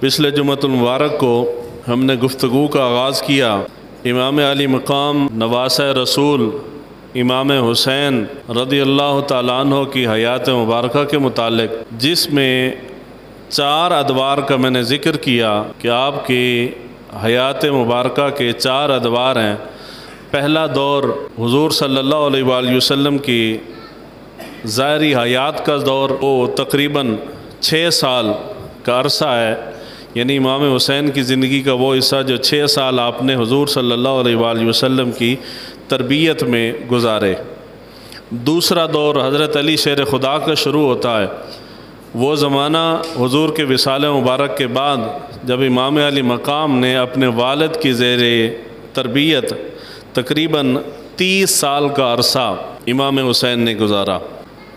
پچھلے جمعۃ المبارک کو ہم نے گفتگو کا آغاز کیا امام علی مقام نواسہ رسول امام حسین رضی اللہ تعالیٰ عنہ کی حیات مبارکہ کے متعلق، جس میں 4 ادوار کا میں نے ذکر کیا کہ آپ کی حیات مبارکہ کے 4 ادوار ہیں۔ پہلا دور حضور صلی اللہ علیہ وآلہ وسلم کی ظاہری حیات کا دور، وہ تقریباً 6 سال کا عرصہ ہے، یعنی امام حسین کی زندگی کا وہ حصہ جو 6 سال آپ نے حضور صلی اللہ علیہ وآلہ وسلم کی تربیت میں گزارے۔ دوسرا دور حضرت علی شیر خدا کا شروع ہوتا ہے، وہ زمانہ حضور کے وصال مبارک کے بعد جب امام علی مقام نے اپنے والد کی زیر تربیت تقریباً 30 سال کا عرصہ امام حسین نے گزارا۔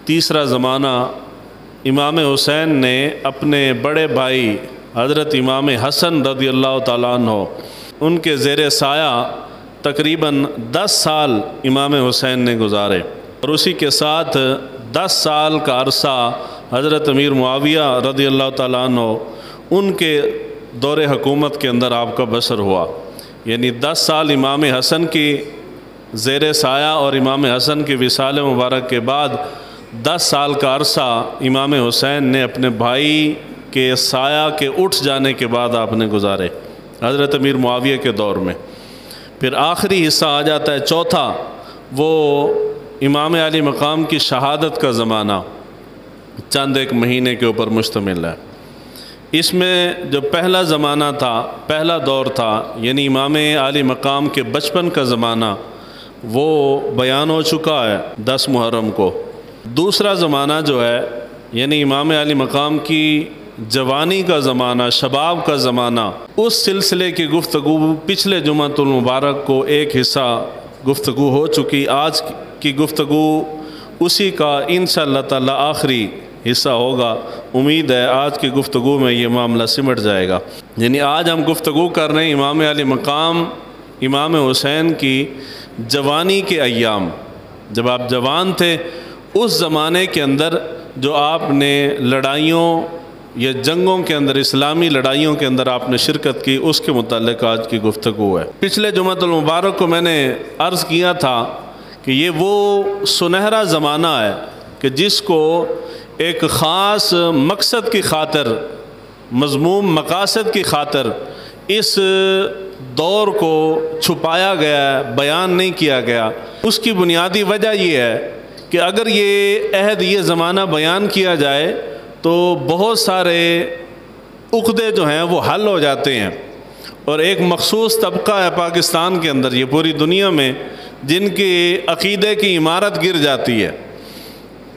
تیسرا زمانہ امام حسین نے اپنے بڑے بھائی حضرت امام حسن رضی اللہ تعالیٰ عنہ ان کے زیر سایہ تقریباً 10 سال امام حسین نے گزارے، اور اسی کے ساتھ 10 سال کا عرصہ حضرت امیر معاویہ رضی اللہ تعالیٰ عنہ ان کے دور حکومت کے اندر آپ کا بسر ہوا، یعنی 10 سال امام حسن کی زیر سایہ اور امام حسن کے وصال مبارک کے بعد 10 سال کا عرصہ امام حسین نے اپنے بھائی کے سایہ کے اٹھ جانے کے بعد آپ نے گزارے حضرت امیر معاویہ کے دور میں۔ پھر آخری حصہ آ جاتا ہے چوتھا، وہ امام علی مقام کی شہادت کا زمانہ چند ایک مہینے کے اوپر مشتمل ہے۔ اس میں جو پہلا زمانہ تھا، پہلا دور تھا، یعنی امام علی مقام کے بچپن کا زمانہ، وہ بیان ہو چکا ہے 10 محرم کو۔ دوسرا زمانہ جو ہے یعنی امام علی مقام کی جوانی کا زمانہ، شباب کا زمانہ، اس سلسلے کی گفتگو پچھلے جمعۃ المبارک کو ایک حصہ گفتگو ہو چکی۔ آج کی گفتگو اسی کا انشاءاللہ تعالی آخری حصہ ہوگا۔ امید ہے آج کی گفتگو میں یہ معاملہ سمٹ جائے گا۔ یعنی آج ہم گفتگو کر رہے ہیں امام علی مقام امام حسین کی جوانی کے ایام، جب آپ جوان تھے، اس زمانے کے اندر جو آپ نے لڑائیوں یا جنگوں کے اندر، اسلامی لڑائیوں کے اندر آپ نے شرکت کی، اس کے متعلق آج کی گفتگو ہے۔ پچھلے جمعۃ المبارک کو میں نے عرض کیا تھا کہ یہ وہ سنہرا زمانہ ہے کہ جس کو ایک خاص مقصد کی خاطر، مذموم مقاصد کی خاطر اس دور کو چھپایا گیا ہے، بیان نہیں کیا گیا۔ اس کی بنیادی وجہ یہ ہے کہ اگر یہ عہد، یہ زمانہ بیان کیا جائے تو بہت سارے عقدے جو ہیں وہ حل ہو جاتے ہیں، اور ایک مخصوص طبقہ ہے پاکستان کے اندر، یہ پوری دنیا میں، جن کی عقیدے کی عمارت گر جاتی ہے۔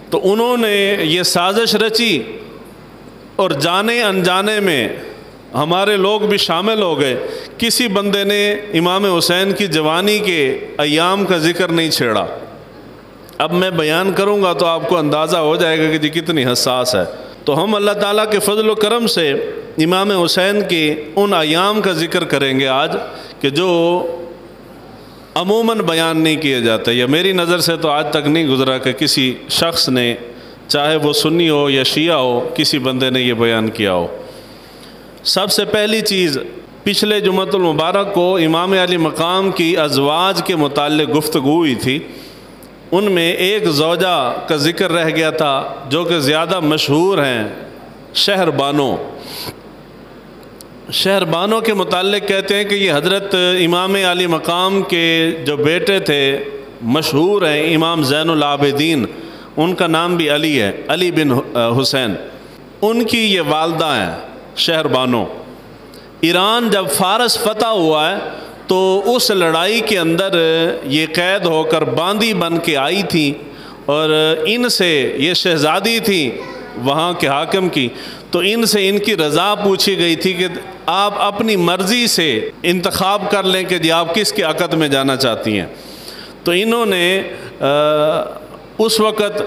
تو انہوں نے یہ سازش رچی، اور جانے انجانے میں ہمارے لوگ بھی شامل ہو گئے۔ کسی بندے نے امام حسین کی جوانی کے ایام کا ذکر نہیں چھیڑا۔ اب میں بیان کروں گا تو آپ کو اندازہ ہو جائے گا کہ یہ کتنی حساس ہے۔ تو ہم اللہ تعالیٰ کے فضل و کرم سے امام حسین کے ان ایام کا ذکر کریں گے آج کہ جو عموماً بیان نہیں کیے جاتے، یا میری نظر سے تو آج تک نہیں گزرا کہ کسی شخص نے، چاہے وہ سنی ہو یا شیعہ ہو، کسی بندے نے یہ بیان کیا ہو۔ سب سے پہلی چیز، پچھلے جمعۃ المبارک کو امام علی مقام کی ازواج کے متعلق گفتگو ہوئی تھی۔ ان میں ایک زوجہ کا ذکر رہ گیا تھا جو کہ زیادہ مشہور ہیں، شہر بانو۔ شہر بانو کے متعلق کہتے ہیں کہ یہ حضرت امام علی مقام کے جو بیٹے تھے، مشہور ہیں امام زین العابدین، ان کا نام بھی علی ہے، علی بن حسین، ان کی یہ والدہ ہیں شہر بانو۔ ایران جب فارس فتح ہوا ہے تو اس لڑائی کے اندر یہ قید ہو کر باندی بن کے آئی تھی، اور ان سے، یہ شہزادی تھی وہاں کے حاکم کی، تو ان سے ان کی رضا پوچھی گئی تھی کہ آپ اپنی مرضی سے انتخاب کر لیں کہ جی آپ کس کے عقد میں جانا چاہتی ہیں۔ تو انہوں نے اس وقت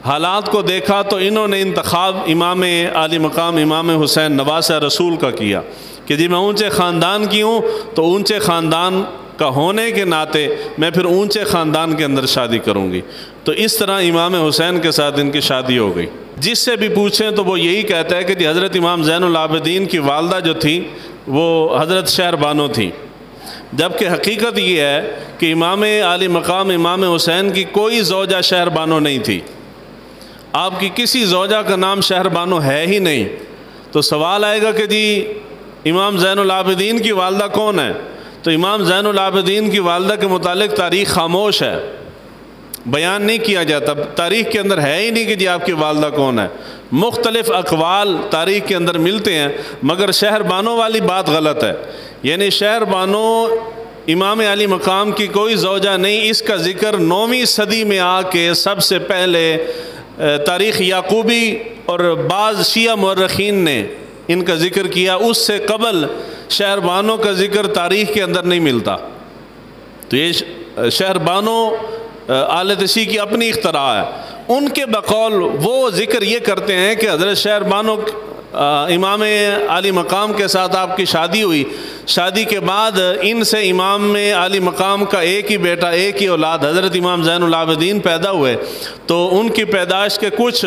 حالات کو دیکھا تو انہوں نے انتخاب امام علی مقام امام حسین نواسہ رسول کا کیا کہ جی میں اونچے خاندان کی ہوں، تو اونچے خاندان کا ہونے کے ناطے میں پھر اونچے خاندان کے اندر شادی کروں گی۔ تو اس طرح امام حسین کے ساتھ ان کی شادی ہو گئی۔ جس سے بھی پوچھیں تو وہ یہی کہتا ہے کہ جی حضرت امام زین العابدین کی والدہ جو تھی وہ حضرت شہر بانو تھی، جبکہ حقیقت یہ ہے کہ امام عالی مقام امام حسین کی کوئی زوجہ شہر بانو نہیں تھی، آپ کی کسی زوجہ کا نام شہر بانو ہے ہی نہیں۔ تو سوال آئے گا کہ جی امام زین العابدین کی والدہ کون ہے؟ تو امام زین العابدین کی والدہ کے متعلق تاریخ خاموش ہے، بیان نہیں کیا جاتا، تاریخ کے اندر ہے ہی نہیں کہ جی آپ کی والدہ کون ہے۔ مختلف اقوال تاریخ کے اندر ملتے ہیں، مگر شہر بانو والی بات غلط ہے، یعنی شہر بانو امام علی مقام کی کوئی زوجہ نہیں۔ اس کا ذکر 9ویں صدی میں آ کے سب سے پہلے تاریخ یعقوبی اور بعض شیعہ مورخین نے ان کا ذکر کیا، اس سے قبل شہر بانو کا ذکر تاریخ کے اندر نہیں ملتا۔ تو یہ شہر بانو آل تشیع کی اپنی اختراع ہے۔ ان کے بقول وہ ذکر یہ کرتے ہیں کہ حضرت شہر بانو امام علی مقام کے ساتھ آپ کی شادی ہوئی، شادی کے بعد ان سے امام علی مقام کا ایک ہی بیٹا، ایک ہی اولاد حضرت امام زین العابدین پیدا ہوئے، تو ان کی پیدائش کے کچھ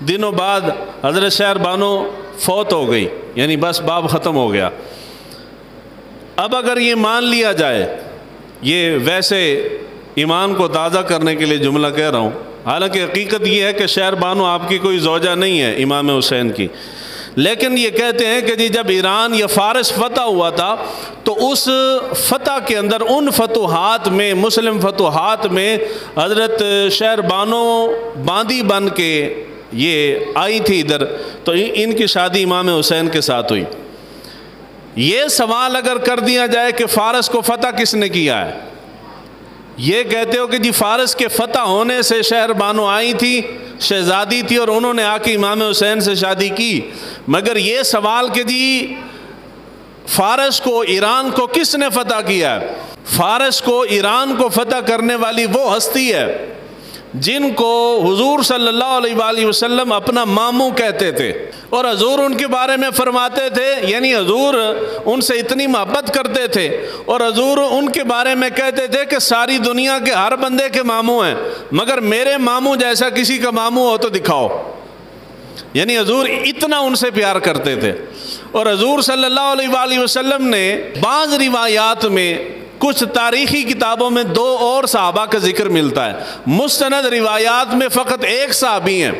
دنوں بعد حضرت شہر بانو فوت ہو گئی، یعنی بس باب ختم ہو گیا۔ اب اگر یہ مان لیا جائے، یہ ویسے ایمان کو تازہ کرنے کے لیے جملہ کہہ رہا ہوں، حالانکہ حقیقت یہ ہے کہ شہر بانو آپ کی کوئی زوجہ نہیں ہے امام حسین کی، لیکن یہ کہتے ہیں کہ جی جب ایران یا فارس فتح ہوا تھا تو اس فتح کے اندر ان فتوحات میں، مسلم فتوحات میں حضرت شہر بانو باندی بن کے یہ آئی تھی ادھر، تو ان کی شادی امام حسین کے ساتھ ہوئی۔ یہ سوال اگر کر دیا جائے کہ فارس کو فتح کس نے کیا ہے، یہ کہتے ہو کہ جی فارس کے فتح ہونے سے شہر بانو آئی تھی، شہزادی تھی، اور انہوں نے آ کے امام حسین سے شادی کی، مگر یہ سوال کہ جی فارس کو، ایران کو کس نے فتح کیا ہے؟ فارس کو، ایران کو فتح کرنے والی وہ ہستی ہے جن کو حضور صلی اللہ علیہ وآلہ وسلم اپنا ماموں کہتے تھے، اور حضور ان کے بارے میں فرماتے تھے، یعنی حضور ان سے اتنی محبت کرتے تھے، اور حضور ان کے بارے میں کہتے تھے کہ ساری دنیا کے ہر بندے کے ماموں ہیں، مگر میرے ماموں جیسا کسی کا ماموں ہو تو دکھاؤ۔ یعنی حضور اتنا ان سے پیار کرتے تھے۔ اور حضور صلی اللہ علیہ وآلہ وسلم نے بعض روایات میں، کچھ تاریخی کتابوں میں 2 اور صحابہ کا ذکر ملتا ہے، مستند روایات میں فقط ایک صحابی ہیں،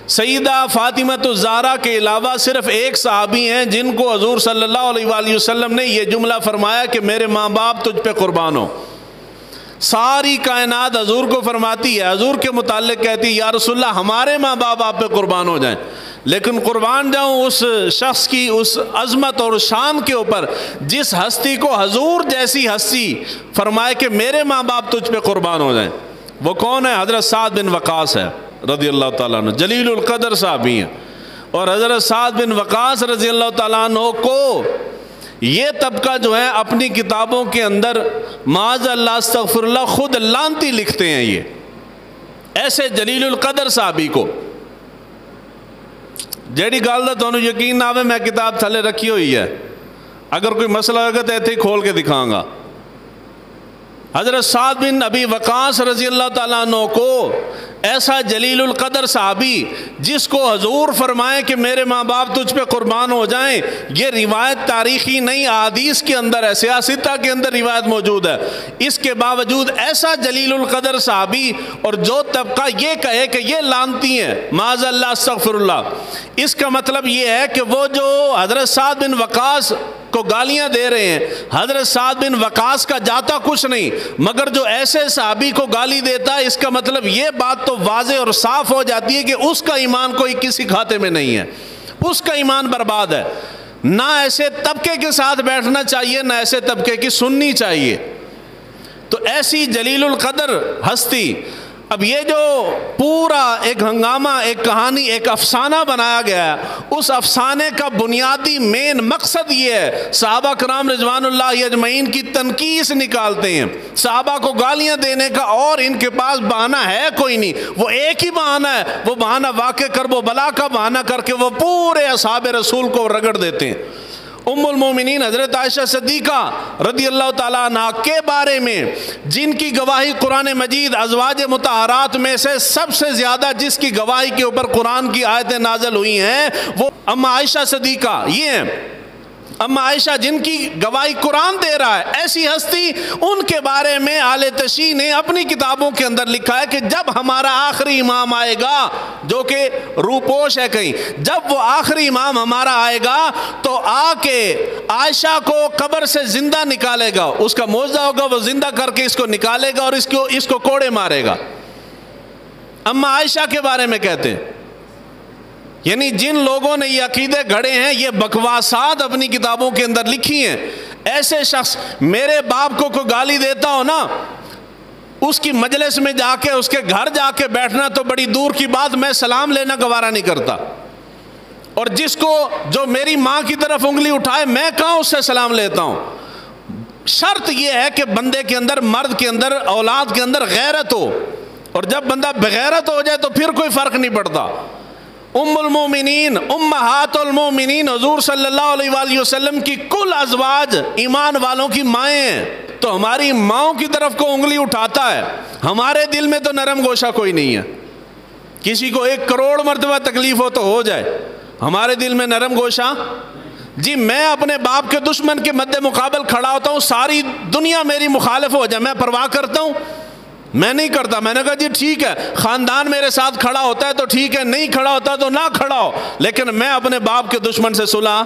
سیدہ فاطمہ الزہرا کے علاوہ صرف ایک صحابی ہیں جن کو حضور صلی اللہ علیہ وآلہ وسلم نے یہ جملہ فرمایا کہ میرے ماں باپ تجھ پہ قربان ہو۔ ساری کائنات حضور کو فرماتی ہے، حضور کے متعلق کہتی ہے یا رسول اللہ ہمارے ماں باپ آپ پہ قربان ہو جائیں، لیکن قربان جاؤں اس شخص کی اس عظمت اور شان کے اوپر جس ہستی کو حضور جیسی ہستی فرمائے کہ میرے ماں باپ تجھ پہ قربان ہو جائیں۔ وہ کون ہے؟ حضرت سعد بن وقاص ہے رضی اللہ تعالیٰ عنہ، جلیل القدر صحابی ہیں، اور حضرت سعد بن وقاص رضی اللہ تعالیٰ عنہ کو یہ طبقہ جو ہے اپنی کتابوں کے اندر معاذ اللہ استغفر اللہ خود لعنتی لکھتے ہیں۔ یہ ایسے جلیل القدر صحابی کو جیڑی گل دا تانوں یقین نہ آوے، میں کتاب تھلے رکھی ہوئی ہے، اگر کوئی مسئلہ ہوگا تو ایتھے کھول کے دکھاؤں گا۔ حضرت سعد بن ابی وقاص رضی اللہ تعالیٰ عنہ کو ایسا جلیل القدر صحابی جس کو حضور فرمائے کہ میرے ماں باپ تجھ پہ قربان ہو جائیں، یہ روایت تاریخی نہیں، احادیث کے اندر ہے، سیاستہ کے اندر روایت موجود ہے۔ اس کے باوجود ایسا جلیل القدر صحابی اور جو طبقہ یہ کہے کہ یہ لعنتی ہیں، معاذ اللہ استغفر اللہ، اس کا مطلب یہ ہے کہ وہ جو حضرت سعد بن وقاص کو گالیاں دے رہے ہیں، حضرت سعد بن وقاص کا جاتا کچھ نہیں، مگر جو ایسے صحابی کو گالی دیتا ہے، اس کا مطلب یہ بات تو واضح اور صاف ہو جاتی ہے کہ اس کا ایمان کوئی کسی کھاتے میں نہیں ہے، اس کا ایمان برباد ہے۔ نہ ایسے طبقے کے ساتھ بیٹھنا چاہیے، نہ ایسے طبقے کی سننی چاہیے۔ تو ایسی جلیل القدر ہستی، اب یہ جو پورا ایک ہنگامہ، ایک کہانی، ایک افسانہ بنایا گیا ہے، اس افسانے کا بنیادی مین مقصد یہ ہے، صحابہ کرام رضوان اللہ اجمعین کی تنقیص نکالتے ہیں، صحابہ کو گالیاں دینے کا اور ان کے پاس بہانہ ہے کوئی نہیں، وہ ایک ہی بہانہ ہے، وہ بہانہ واقع کرب و بلا کا بہانہ کر کے وہ پورے اصحاب رسول کو رگڑ دیتے ہیں، ام المومنین حضرت عائشہ صدیقہ رضی اللہ تعالیٰ عنہ کے بارے میں جن کی گواہی قرآن مجید ازواج مطہرات میں سے سب سے زیادہ جس کی گواہی کے اوپر قرآن کی آیتیں نازل ہوئی ہیں وہ اما عائشہ صدیقہ یہ ہیں۔ اما عائشہ جن کی گواہی قرآن دے رہا ہے، ایسی ہستی، ان کے بارے میں اہل تشیع نے اپنی کتابوں کے اندر لکھا ہے کہ جب ہمارا آخری امام آئے گا، جو کہ روپوش ہے کہیں، جب وہ آخری امام ہمارا آئے گا تو آ کے عائشہ کو قبر سے زندہ نکالے گا، اس کا معجزہ ہوگا، وہ زندہ کر کے اس کو نکالے گا اور اس کو کوڑے مارے گا۔ اما عائشہ کے بارے میں کہتے ہیں، یعنی جن لوگوں نے یہ عقیدے گھڑے ہیں، یہ بکواسات اپنی کتابوں کے اندر لکھی ہیں۔ ایسے شخص میرے باپ کو کوئی گالی دیتا ہو نا، اس کی مجلس میں جا کے اس کے گھر جا کے بیٹھنا تو بڑی دور کی بات، میں سلام لینا گوارا نہیں کرتا، اور جس کو جو میری ماں کی طرف انگلی اٹھائے میں کہاں اس سے سلام لیتا ہوں۔ شرط یہ ہے کہ بندے کے اندر، مرد کے اندر، اولاد کے اندر غیرت ہو، اور جب بندہ بغیرت ہو جائے تو پھر کوئی فرق نہیں پڑتا۔ ام المومنین، امہات المومنین، حضور صلی اللہ علیہ وآلہ وسلم کی کل ازواج ایمان والوں کی مائیں ہیں، تو ہماری ماؤں کی طرف کو انگلی اٹھاتا ہے، ہمارے دل میں تو نرم گوشہ کوئی نہیں ہے۔ کسی کو 1 کروڑ مرتبہ تکلیف ہو تو ہو جائے، ہمارے دل میں نرم گوشہ جی میں اپنے باپ کے دشمن کے مد مقابل کھڑا ہوتا ہوں، ساری دنیا میری مخالف ہو جائے، میں پرواہ کرتا ہوں؟ میں نہیں کرتا۔ میں نے کہا جی ٹھیک ہے، خاندان میرے ساتھ کھڑا ہوتا ہے تو ٹھیک ہے، نہیں کھڑا ہوتا تو نہ کھڑا ہو، لیکن میں اپنے باپ کے دشمن سے صلح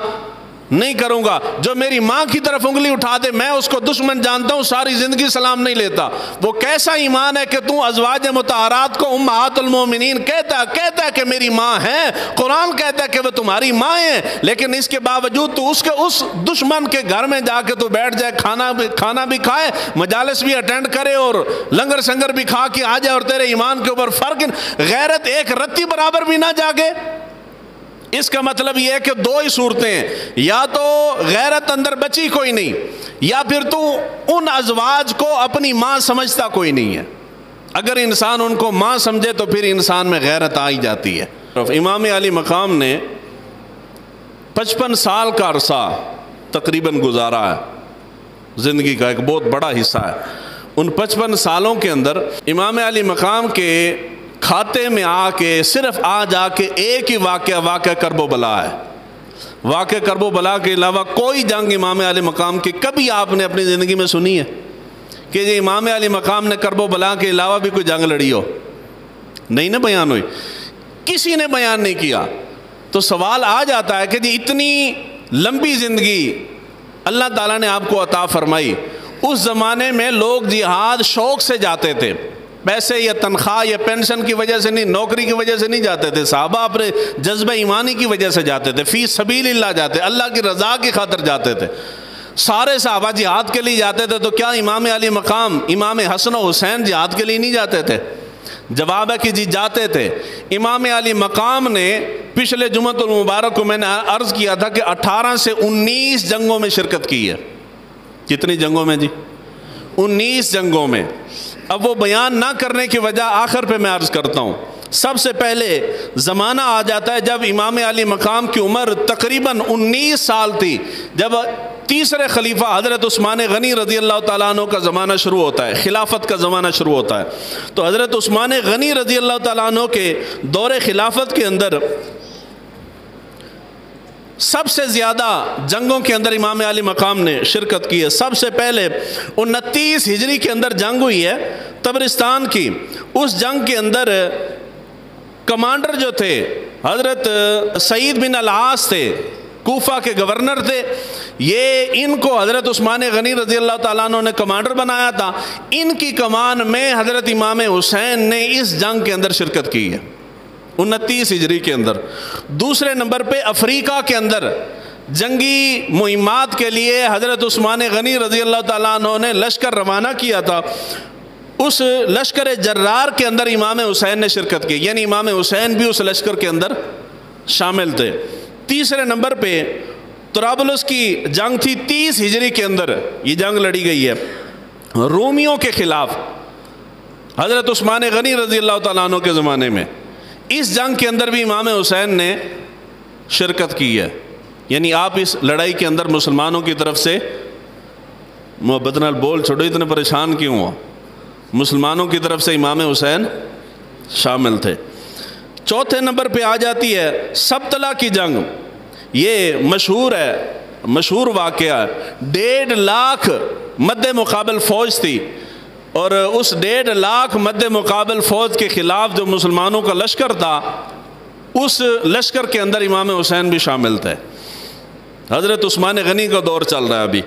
نہیں کروں گا۔ جو میری ماں کی طرف انگلی اٹھا دے میں اس کو دشمن جانتا ہوں، ساری زندگی سلام نہیں لیتا۔ وہ کیسا ایمان ہے کہ تو ازواج مطہرات کو امہات المومنین کہتا ہے کہ میری ماں ہے، قرآن کہتا ہے کہ وہ تمہاری ماں ہیں، لیکن اس کے باوجود تو اس دشمن کے گھر میں جا کے تو بیٹھ جائے، کھانا بھی کھائے، مجالس بھی اٹینڈ کرے اور لنگر سنگر بھی کھا کے آ جائے، اور تیرے ایمان کے اوپر فرق، غیرت ایک رتی برابر بھی نہ جاگے۔ اس کا مطلب یہ ہے کہ 2 ہی صورتیں ہیں، یا تو غیرت اندر بچی کوئی نہیں، یا پھر تو ان ازواج کو اپنی ماں سمجھتا کوئی نہیں ہے۔ اگر انسان ان کو ماں سمجھے تو پھر انسان میں غیرت آ ہی جاتی ہے۔ امام علی مقام نے 55 سال کا عرصہ تقریباً گزارا ہے، زندگی کا ایک بہت بڑا حصہ ہے۔ ان 55 سالوں کے اندر امام علی مقام کے کھاتے میں صرف جا کے ایک ہی واقعہ کرب و بلا ہے۔ واقعہ کرب و بلا کے علاوہ کوئی جنگ امام علی مقام کی کبھی آپ نے اپنی زندگی میں سنی ہے کہ یہ امام علی مقام نے کرب و بلا کے علاوہ بھی کوئی جنگ لڑی ہو؟ نہیں نہ بیان ہوئی، کسی نے بیان نہیں کیا۔ تو سوال آ جاتا ہے کہ جی اتنی لمبی زندگی اللہ تعالیٰ نے آپ کو عطا فرمائی، اس زمانے میں لوگ جہاد شوق سے جاتے تھے، پیسے یا تنخواہ یا پینشن کی وجہ سے نہیں، نوکری کی وجہ سے نہیں جاتے تھے، صحابہ اپنے جذبہ ایمانی کی وجہ سے جاتے تھے، فی سبیل اللہ جاتے، اللہ کی رضا کی خاطر جاتے تھے۔ سارے صحابہ جہاد کے لیے جاتے تھے، تو کیا امام علی مقام، امام حسن و حسین جہاد کے لیے نہیں جاتے تھے؟ جواب ہے کہ جی جاتے تھے۔ امام علی مقام نے پچھلے جمعۃ المبارک کو میں نے عرض کیا تھا کہ 18 سے 19 جنگوں میں شرکت کی ہے۔ کتنی جنگوں میں جی؟ 19 جنگوں میں۔ اب وہ بیان نہ کرنے کی وجہ آخر پہ میں عرض کرتا ہوں۔ سب سے پہلے زمانہ آ جاتا ہے جب امام علی مقام کی عمر تقریباً 19 سال تھی، جب تیسرے خلیفہ حضرت عثمان غنی رضی اللہ تعالیٰ عنہ کا زمانہ شروع ہوتا ہے، خلافت کا زمانہ شروع ہوتا ہے۔ تو حضرت عثمان غنی رضی اللہ تعالیٰ عنہ کے دور خلافت کے اندر سب سے زیادہ جنگوں کے اندر امام علی مقام نے شرکت کی ہے۔ سب سے پہلے 29 ہجری کے اندر جنگ ہوئی ہے طبرستان کی۔ اس جنگ کے اندر کمانڈر جو تھے حضرت سعید بن العاص تھے، کوفہ کے گورنر تھے۔ یہ ان کو حضرت عثمان غنی رضی اللہ تعالیٰ عنہ نے کمانڈر بنایا تھا۔ ان کی کمان میں حضرت امام حسین نے اس جنگ کے اندر شرکت کی ہے 29 ہجری کے اندر۔ دوسرے نمبر پہ افریقہ کے اندر جنگی مہمات کے لیے حضرت عثمان غنی رضی اللہ تعالیٰ عنہ نے لشکر روانہ کیا تھا۔ اس لشکر جرار کے اندر امام حسین نے شرکت کی، یعنی امام حسین بھی اس لشکر کے اندر شامل تھے۔ تیسرے نمبر پہ طرابلس کی جنگ تھی 30 ہجری کے اندر، یہ جنگ لڑی گئی ہے رومیوں کے خلاف حضرت عثمان غنی رضی اللہ تعالیٰ عنہ کے زمانے میں۔ اس جنگ کے اندر بھی امام حسین نے شرکت کی ہے۔ یعنی آپ اس لڑائی کے اندر مسلمانوں کی طرف سے محبت نال بول چھوڑو، اتنے پریشان کیوں ہو، مسلمانوں کی طرف سے امام حسین شامل تھے۔ چوتھے نمبر پہ آ جاتی ہے سبتلا کی جنگ۔ یہ مشہور ہے، مشہور واقعہ ہے۔ 1.5 لاکھ مد مقابل فوج تھی، اور اس 1.5 لاکھ مد مقابل فوج کے خلاف جو مسلمانوں کا لشکر تھا، اس لشکر کے اندر امام حسین بھی شامل تھے۔ حضرت عثمان غنی کا دور چل رہا ہے ابھی۔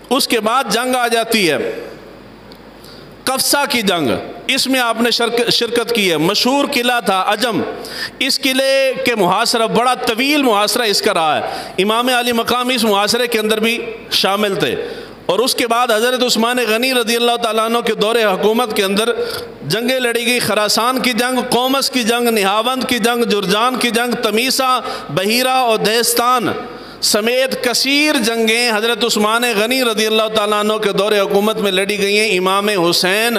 اس کے بعد جنگ آ جاتی ہے قفصہ کی جنگ، اس میں آپ نے شرکت کی ہے۔ مشہور قلعہ تھا عجم، اس قلعے کے محاصرہ، بڑا طویل محاصرہ اس کا رہا ہے۔ امام علی مقام اس محاصرے کے اندر بھی شامل تھے۔ اور اس کے بعد حضرت عثمان غنی رضی اللہ تعالیٰ عنہ کے دور حکومت کے اندر جنگیں لڑی گئی۔ خراسان کی جنگ، قومس کی جنگ، نہاوند کی جنگ، جرجان کی جنگ، تمیسا، بحیرہ اور دہستان سمیت کثیر جنگیں حضرت عثمان غنی رضی اللہ تعالیٰ عنہ کے دور حکومت میں لڑی گئی ہیں۔ امام حسین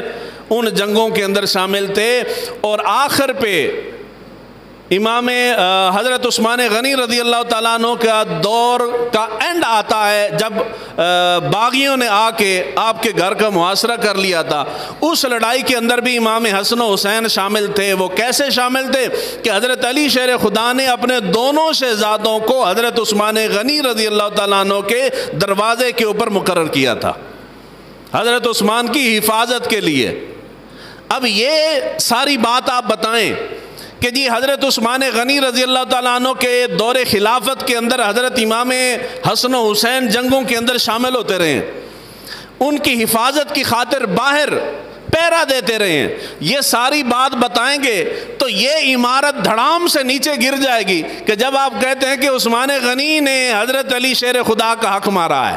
ان جنگوں کے اندر شامل تھے، اور آخر پہ امام حضرت عثمان غنی رضی اللہ تعالیٰ عنہ کا دور کا اینڈ آتا ہے جب باغیوں نے آ کے آپ کے گھر کا محاصرہ کر لیا تھا۔ اس لڑائی کے اندر بھی امام حسن و حسین شامل تھے۔ وہ کیسے شامل تھے کہ حضرت علی شیر خدا نے اپنے دونوں شہزادوں کو حضرت عثمان غنی رضی اللہ تعالیٰ عنہ کے دروازے کے اوپر مقرر کیا تھا حضرت عثمان کی حفاظت کے لیے۔ اب یہ ساری بات آپ بتائیں کہ جی حضرت عثمان غنی رضی اللہ تعالیٰ عنہ کے دور خلافت کے اندر حضرت امام حسن و حسین جنگوں کے اندر شامل ہوتے رہے ہیں، ان کی حفاظت کی خاطر باہر پہرا دیتے رہے ہیں، یہ ساری بات بتائیں گے تو یہ عمارت دھڑام سے نیچے گر جائے گی کہ جب آپ کہتے ہیں کہ عثمان غنی نے حضرت علی شیر خدا کا حق مارا ہے۔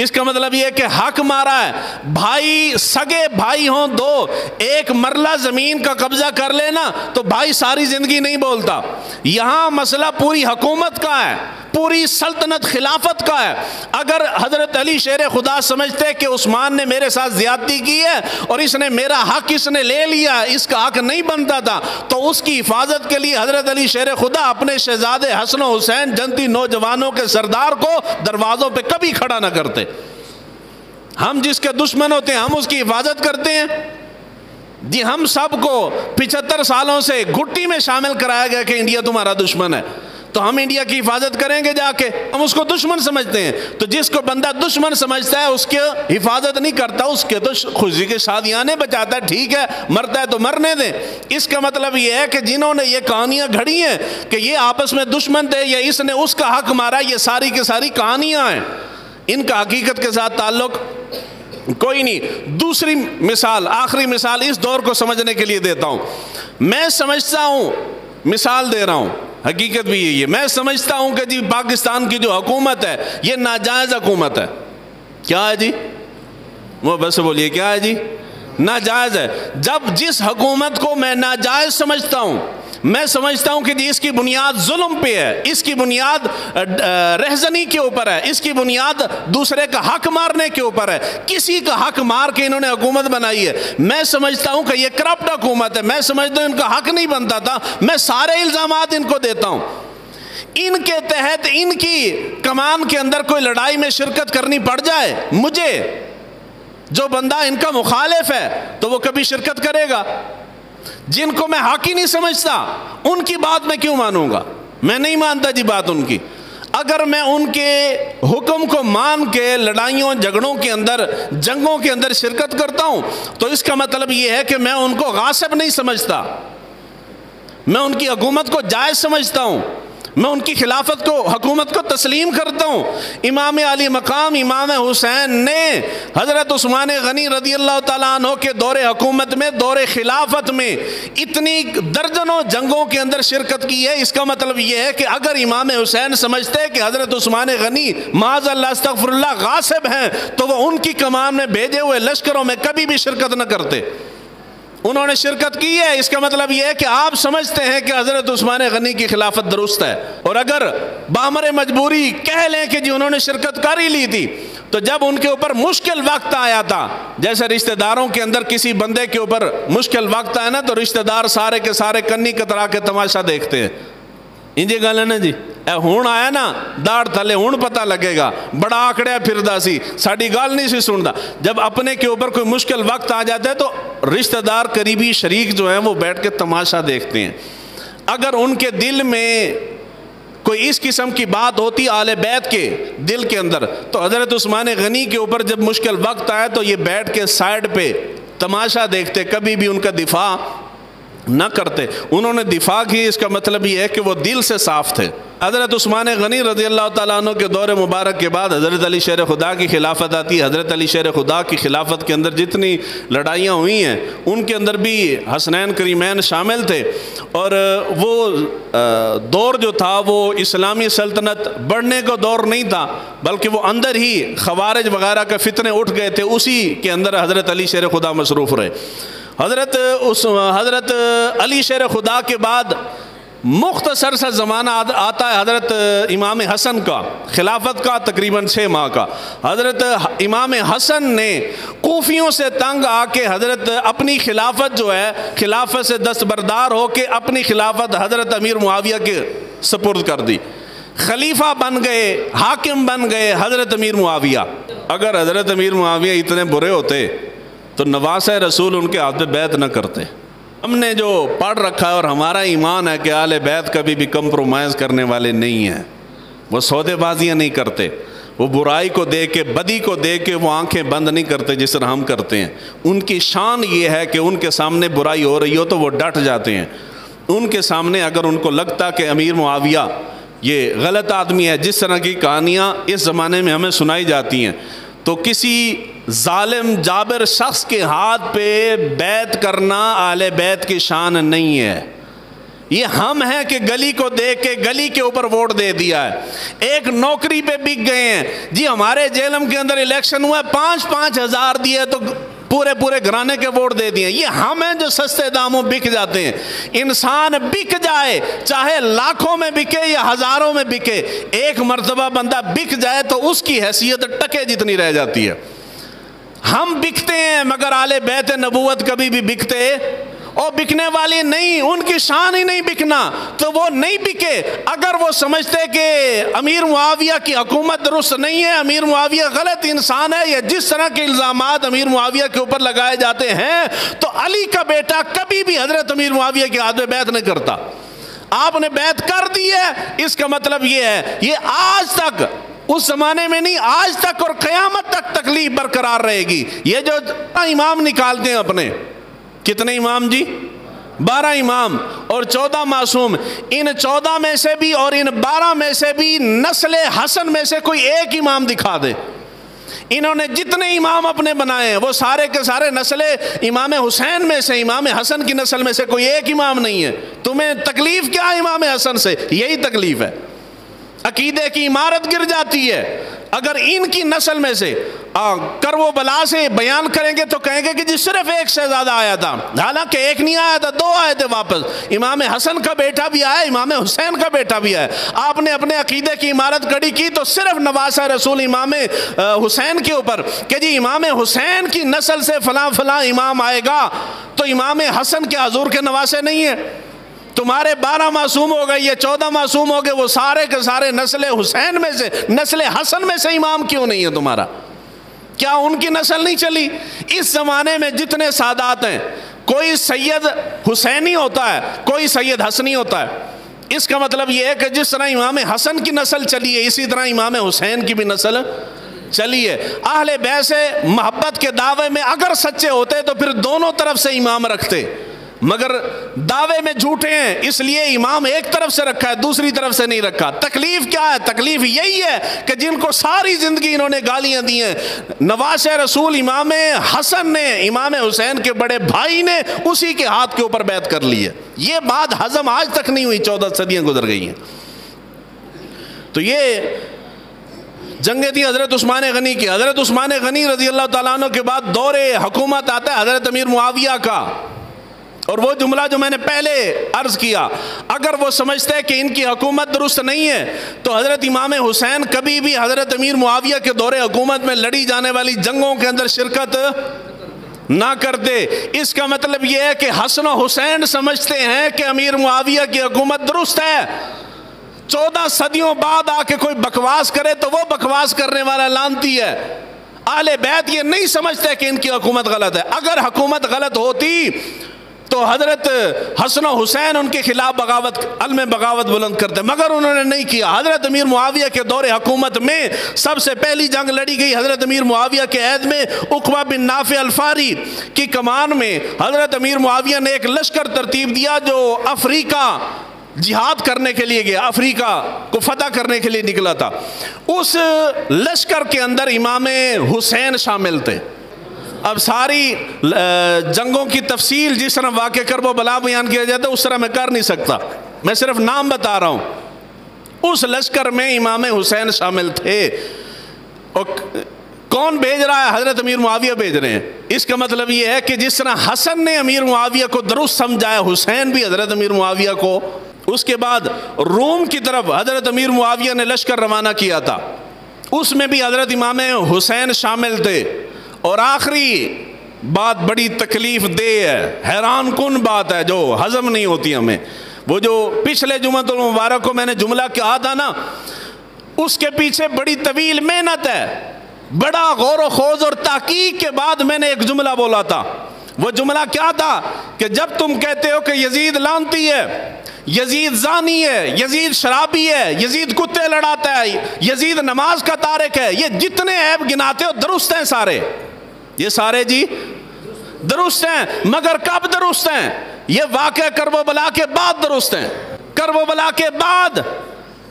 اس کا مطلب یہ ہے کہ حق مارا ہے۔ بھائی، سگے بھائی ہوں دو، ایک مرلہ زمین کا قبضہ کر لینا تو بھائی ساری زندگی نہیں بولتا۔ یہاں مسئلہ پوری حکومت کا ہے، پوری سلطنت خلافت کا ہے۔ اگر حضرت علی شیر خدا سمجھتے کہ عثمان نے میرے ساتھ زیادتی کی ہے اور اس نے میرا حق اس نے لے لیا، اس کا حق نہیں بنتا تھا، تو اس کی حفاظت کے لیے حضرت علی شیر خدا اپنے شہزادے حسن و حسین جنتی نوجوانوں کے سردار کو دروازوں پہ کبھی کھڑا نہ کرتے۔ ہم جس کے دشمن ہوتے ہیں ہم اس کی حفاظت کرتے ہیں؟ جی ہم سب کو 75 سالوں سے گھٹی میں شامل کرایا گیا کہ انڈیا تمہارا دشمن ہے، تو ہم انڈیا کی حفاظت کریں گے جا کے؟ ہم اس کو دشمن سمجھتے ہیں۔ تو جس کو بندہ دشمن سمجھتا ہے اس کی حفاظت نہیں کرتا، اس کے تو خوشی کے شادیانے بچاتا ہے، ٹھیک ہے مرتا ہے تو مرنے دیں۔ اس کا مطلب یہ ہے کہ جنہوں نے یہ کہانیاں گھڑی ہیں کہ یہ آپس میں دشمن تھے یا اس نے اس کا حق مارا، یہ ساری کی ساری کہانیاں ہیں، ان کا حقیقت کے ساتھ تعلق کوئی نہیں۔ دوسری مثال، آخری مثال اس دور کو سمجھنے کے لیے دیتا ہوں۔ میں سمجھتا ہوں، مثال دے رہا ہوں، حقیقت بھی یہی ہے، میں سمجھتا ہوں کہ جی پاکستان کی جو حکومت ہے یہ ناجائز حکومت ہے۔ کیا ہے جی؟ وہ بس بولیے کیا ہے جی؟ ناجائز ہے۔ جب جس حکومت کو میں ناجائز سمجھتا ہوں، میں سمجھتا ہوں کہ جی اس کی بنیاد ظلم پہ ہے، اس کی بنیاد رہزنی کے اوپر ہے، اس کی بنیاد دوسرے کا حق مارنے کے اوپر ہے، کسی کا حق مار کے انہوں نے حکومت بنائی ہے، میں سمجھتا ہوں کہ یہ کرپٹ حکومت ہے، میں سمجھتا ہوں ان کا حق نہیں بنتا تھا، میں سارے الزامات ان کو دیتا ہوں۔ ان کے تحت ان کی کمان کے اندر کوئی لڑائی میں شرکت کرنی پڑ جائے، مجھے جو بندہ ان کا مخالف ہے تو وہ کبھی شرکت کرے گا؟ جن کو میں حق ہی نہیں سمجھتا ان کی بات میں کیوں مانوں گا؟ میں نہیں مانتا جی بات ان کی۔ اگر میں ان کے حکم کو مان کے لڑائیوں جھگڑوں کے اندر، جنگوں کے اندر شرکت کرتا ہوں تو اس کا مطلب یہ ہے کہ میں ان کو غاصب نہیں سمجھتا، میں ان کی حکومت کو جائز سمجھتا ہوں، میں ان کی خلافت کو، حکومت کو تسلیم کرتا ہوں۔ امام علی مقام امام حسین نے حضرت عثمان غنی رضی اللہ تعالیٰ عنہ کے دور حکومت میں، دور خلافت میں اتنی درجنوں جنگوں کے اندر شرکت کی ہے۔ اس کا مطلب یہ ہے کہ اگر امام حسین سمجھتے کہ حضرت عثمان غنی معاذ اللہ استغفر اللہ غاصب ہیں تو وہ ان کی کمان میں بھیجے ہوئے لشکروں میں کبھی بھی شرکت نہ کرتے۔ انہوں نے شرکت کی ہے، اس کا مطلب یہ ہے کہ آپ سمجھتے ہیں کہ حضرت عثمان غنی کی خلافت درست ہے، اور اگر بامر مجبوری کہہ لیں کہ جی انہوں نے شرکت کر ہی لی تھی، تو جب ان کے اوپر مشکل وقت آیا تھا، جیسے رشتہ داروں کے اندر کسی بندے کے اوپر مشکل وقت آیا نا تو رشتہ دار سارے کے سارے کنی کترا کے تماشا دیکھتے ہیں، انجے گل ہے نا جی، اے ہون آیا نا داڑ تھلے ہون پتہ لگے گا، بڑا آکڑیا پھردا سی، ساڈی گل نہیں سی سندا۔ جب اپنے کے اوپر کوئی مشکل وقت آ جاتا ہے تو رشتہ دار قریبی شریک جو ہیں وہ بیٹھ کے تماشا دیکھتے ہیں۔ اگر ان کے دل میں کوئی اس قسم کی بات ہوتی اہل بیت کے دل کے اندر، تو حضرت عثمان غنی کے اوپر جب مشکل وقت آیا تو یہ بیٹھ کے سائڈ پہ تماشا دیکھتے، کبھی بھی ان کا دفاع نہ کرتے۔ انہوں نے دفاع کی، اس کا مطلب یہ ہے کہ وہ دل سے صاف تھے۔ حضرت عثمان غنی رضی اللہ تعالیٰ عنہ کے دور مبارک کے بعد حضرت علی شیر خدا کی خلافت آتی ہے۔ حضرت علی شیر خدا کی خلافت کے اندر جتنی لڑائیاں ہوئی ہیں ان کے اندر بھی حسنین کریمین شامل تھے، اور وہ دور جو تھا وہ اسلامی سلطنت بڑھنے کا دور نہیں تھا، بلکہ وہ اندر ہی خوارج وغیرہ کے فتنے اٹھ گئے تھے، اسی کے اندر حضرت علی شیر خدا مصروف رہے۔ حضرت علی شیر خدا کے بعد مختصر سا زمانہ آتا ہے حضرت امام حسن کا، خلافت کا تقریباً 6 ماہ کا۔ حضرت امام حسن نے کوفیوں سے تنگ آ کے حضرت اپنی خلافت جو ہے، خلافت سے دستبردار ہو کے اپنی خلافت حضرت امیر معاویہ کے سپرد کر دی۔ خلیفہ بن گئے، حاکم بن گئے حضرت امیر معاویہ۔ اگر حضرت امیر معاویہ اتنے برے ہوتے تو نواسہ رسول ان کے ہاتھ پہ بیعت نہ کرتے۔ ہم نے جو پڑھ رکھا ہے اور ہمارا ایمان ہے کہ اہل بیت کبھی بھی کمپرومائز کرنے والے نہیں ہیں، وہ سودے بازیاں نہیں کرتے، وہ برائی کو دیکھ کے، بدی کو دیکھ کے وہ آنکھیں بند نہیں کرتے جس طرح ہم کرتے ہیں۔ ان کی شان یہ ہے کہ ان کے سامنے برائی ہو رہی ہو تو وہ ڈٹ جاتے ہیں۔ ان کے سامنے اگر ان کو لگتا کہ امیر معاویہ یہ غلط آدمی ہے، جس طرح کی کہانیاں اس زمانے میں ہمیں سنائی جاتی ہیں، تو کسی ظالم جابر شخص کے ہاتھ پہ بیعت کرنا اہل بیت کی شان نہیں ہے۔ یہ ہم ہیں کہ گلی کو دیکھ کے گلی کے اوپر ووٹ دے دیا ہے، ایک نوکری پہ بک گئے ہیں جی، ہمارے جیلم کے اندر الیکشن ہوا ہے، 5-5 ہزار دیے تو پورے گھرانے کے ووٹ دے دیے۔ یہ ہم ہیں جو سستے داموں بک جاتے ہیں۔ انسان بک جائے، چاہے لاکھوں میں بکے یا ہزاروں میں بکے، ایک مرتبہ بندہ بک جائے تو اس کی حیثیت ٹکے جتنی رہ جاتی ہے۔ ہم بکتے ہیں مگر اہل بیت نبوت کبھی بھی بکتے اور بکنے والی نہیں، ان کی شان ہی نہیں بکنا، تو وہ نہیں بکے۔ اگر وہ سمجھتے کہ امیر معاویہ کی حکومت درست نہیں ہے، امیر معاویہ غلط انسان ہے، یا جس طرح کے الزامات امیر معاویہ کے اوپر لگائے جاتے ہیں، تو علی کا بیٹا کبھی بھی حضرت امیر معاویہ کے ہاتھ میں بیعت نہیں کرتا۔ آپ نے بیعت کر دی ہے، اس کا مطلب یہ ہے، یہ آج تک، اس زمانے میں نہیں، آج تک اور قیامت تک تکلیف برقرار رہے گی۔ یہ جو امام نکالتے ہیں اپنے، کتنے امام جی؟ 12 امام اور 14 معصوم، ان 14 میں سے بھی اور ان 12 میں سے بھی نسل حسن میں سے کوئی ایک امام دکھا دے۔ انہوں نے جتنے امام اپنے بنائے ہیں وہ سارے کے سارے نسل امام حسین میں سے، امام حسن کی نسل میں سے کوئی ایک امام نہیں ہے۔ تمہیں تکلیف کیا امام حسن سے؟ یہی تکلیف ہے، عقیدے کی عمارت گر جاتی ہے۔ اگر ان کی نسل میں سے کرو بلا سے بیان کریں گے تو کہیں گے کہ جی صرف ایک شہزادہ آیا تھا، حالانکہ ایک نہیں آیا تھا، 2 آئے تھے واپس۔ امام حسن کا بیٹا بھی آیا، امام حسین کا بیٹا بھی آیا۔ آپ نے اپنے عقیدے کی عمارت کھڑی کی تو صرف نواسہ رسول امام حسین کے اوپر کہ جی امام حسین کی نسل سے فلاں فلاں امام آئے گا، تو امام حسن کے حضور کے نواسے نہیں ہیں۔ تمہارے 12 معصوم ہو گئے، یہ 14 معصوم ہو گئے، وہ سارے کے سارے نسل حسین میں سے، نسل حسن میں سے امام کیوں نہیں ہے تمہارا؟ کیا ان کی نسل نہیں چلی؟ اس زمانے میں جتنے سادات ہیں، کوئی سید حسینی ہوتا ہے، کوئی سید حسنی ہوتا ہے۔ اس کا مطلب یہ ہے کہ جس طرح امام حسن کی نسل چلی ہے، اسی طرح امام حسین کی بھی نسل چلی ہے۔ اہل بیت سے محبت کے دعوے میں اگر سچے ہوتے تو پھر دونوں طرف سے امام رکھتے، مگر دعوے میں جھوٹے ہیں، اس لیے امام ایک طرف سے رکھا ہے، دوسری طرف سے نہیں رکھا۔ تکلیف کیا ہے؟ تکلیف یہی ہے کہ جن کو ساری زندگی انہوں نے گالیاں دی ہیں، نواسہ رسول امام حسن نے، امام حسین کے بڑے بھائی نے اسی کے ہاتھ کے اوپر بیعت کر لی ہے۔ یہ بات ہضم آج تک نہیں ہوئی، 14 صدیاں گزر گئی ہیں۔ تو یہ جنگیں تھی حضرت عثمان غنی کی۔ حضرت عثمان غنی رضی اللہ تعالیٰ عنہ کے بعد دور حکومت آتا ہے حضرت امیر معاویہ کا، اور وہ جملہ جو میں نے پہلے عرض کیا، اگر وہ سمجھتے ہیں کہ ان کی حکومت درست نہیں ہے تو حضرت امام حسین کبھی بھی حضرت امیر معاویہ کے دور حکومت میں لڑی جانے والی جنگوں کے اندر شرکت نہ کرتے۔ اس کا مطلب یہ ہے کہ حسن و حسین سمجھتے ہیں کہ امیر معاویہ کی حکومت درست ہے، 14 صدیوں بعد آ کے کوئی بکواس کرے تو وہ بکواس کرنے والا لعنتی ہے۔ اہل بیت یہ نہیں سمجھتے کہ ان کی حکومت غلط ہے۔ اگر حکومت غلط ہوتی تو حضرت حسن و حسین ان کے خلاف علم بغاوت بلند کرتے، مگر انہوں نے نہیں کیا۔ حضرت امیر معاویہ کے دور حکومت میں سب سے پہلی جنگ لڑی گئی حضرت امیر معاویہ کے عہد میں۔ عقبہ بن نافع الفاری کی کمان میں حضرت امیر معاویہ نے ایک لشکر ترتیب دیا جو افریقہ جہاد کرنے کے لیے گیا، افریقہ کو فتح کرنے کے لیے نکلا تھا۔ اس لشکر کے اندر امام حسین شامل تھے۔ اب ساری جنگوں کی تفصیل جس طرح واقع کرب و بلا بیان کیا جاتا ہے اس طرح میں کر نہیں سکتا، میں صرف نام بتا رہا ہوں۔ اس لشکر میں امام حسین شامل تھے، اور کون بھیج رہا ہے؟ حضرت امیر معاویہ بھیج رہے ہیں۔ اس کا مطلب یہ ہے کہ جس طرح حسن نے امیر معاویہ کو درست سمجھایا، حسین بھی حضرت امیر معاویہ کو۔ اس کے بعد روم کی طرف حضرت امیر معاویہ نے لشکر روانہ کیا تھا، اس میں بھی حضرت امام حسین شامل تھے۔ اور آخری بات بڑی تکلیف دہ ہے، حیران کن بات ہے جو ہضم نہیں ہوتی ہمیں، وہ جو پچھلے جمعۃ المبارک کو میں نے جملہ کہا تھا نا، اس کے پیچھے بڑی طویل محنت ہے، بڑا غور و خوض اور تحقیق کے بعد میں نے ایک جملہ بولا تھا۔ وہ جملہ کیا تھا کہ جب تم کہتے ہو کہ یزید لعنتی ہے، یزید زانی ہے، یزید شرابی ہے، یزید کتے لڑاتا ہے، یزید نماز کا تارک ہے، یہ جتنے عیب گناتے ہو درست ہیں سارے، یہ سارے جی درست ہیں، مگر کب درست ہیں؟ یہ واقعہ کرب و بلا کے بعد درست ہیں۔ کرب و بلا کے بعد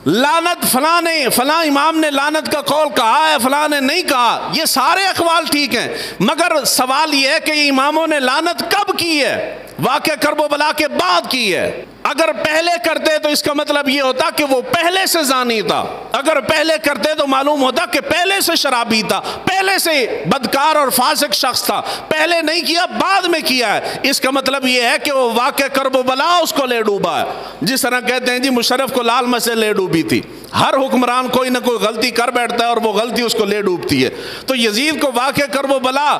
لعنت فلاں امام نے لعنت کا قول کہا ہے، فلاں نے نہیں کہا، یہ سارے اقوال ٹھیک ہیں، مگر سوال یہ ہے کہ یہ اماموں نے لعنت کب کی ہے؟ واقعہ کرب و بلا کے بعد کی ہے۔ اگر پہلے کرتے تو اس کا مطلب یہ ہوتا کہ وہ پہلے سے زانی تھا، اگر پہلے کرتے تو معلوم ہوتا کہ پہلے سے شرابی تھا، پہلے سے بدکار اور فاسق شخص تھا، پہلے نہیں کیا بعد میں کیا ہے۔ اس کا مطلب یہ ہے کہ وہ واقع کرب و بلا اس کو لے ڈوبا ہے، جس طرح کہتے ہیں جی مشرف کو لال مسجد لے ڈوبی تھی۔ ہر حکمران کوئی نہ کوئی غلطی کر بیٹھتا ہے اور وہ غلطی اس کو لے ڈوبتی ہے۔ تو یزید کو واقع کرب و بلا،